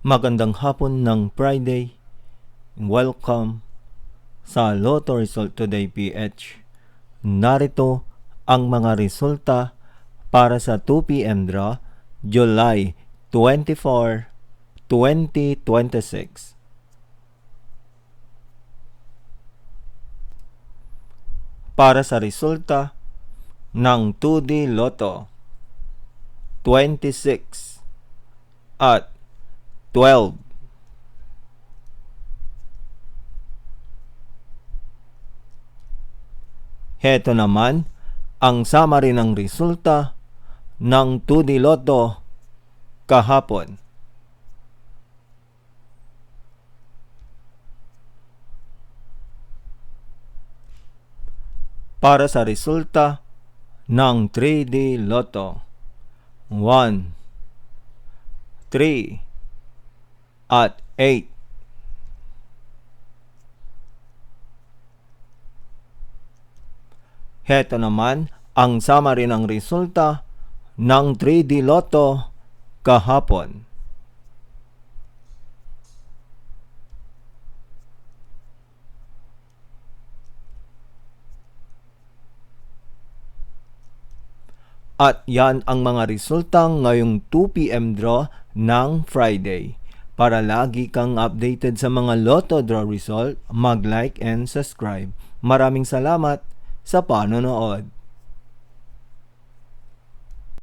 Magandang hapon ng Friday. Welcome sa Lotto Result Today PH. Narito ang mga resulta para sa 2 p.m. draw, July 24, 2026. Para sa resulta ng 2D Lotto, 26 at 12. Heto naman ang summary ng resulta ng 2D Lotto kahapon. Para sa resulta ng 3D Lotto, 1, 3, at 8. Heto naman ang summary ng resulta ng 3D Lotto kahapon. At yan ang mga resulta ngayong 2 p.m. draw ng Friday. Para lagi kang updated sa mga Lotto draw result, mag-like and subscribe. Maraming salamat sa panonood.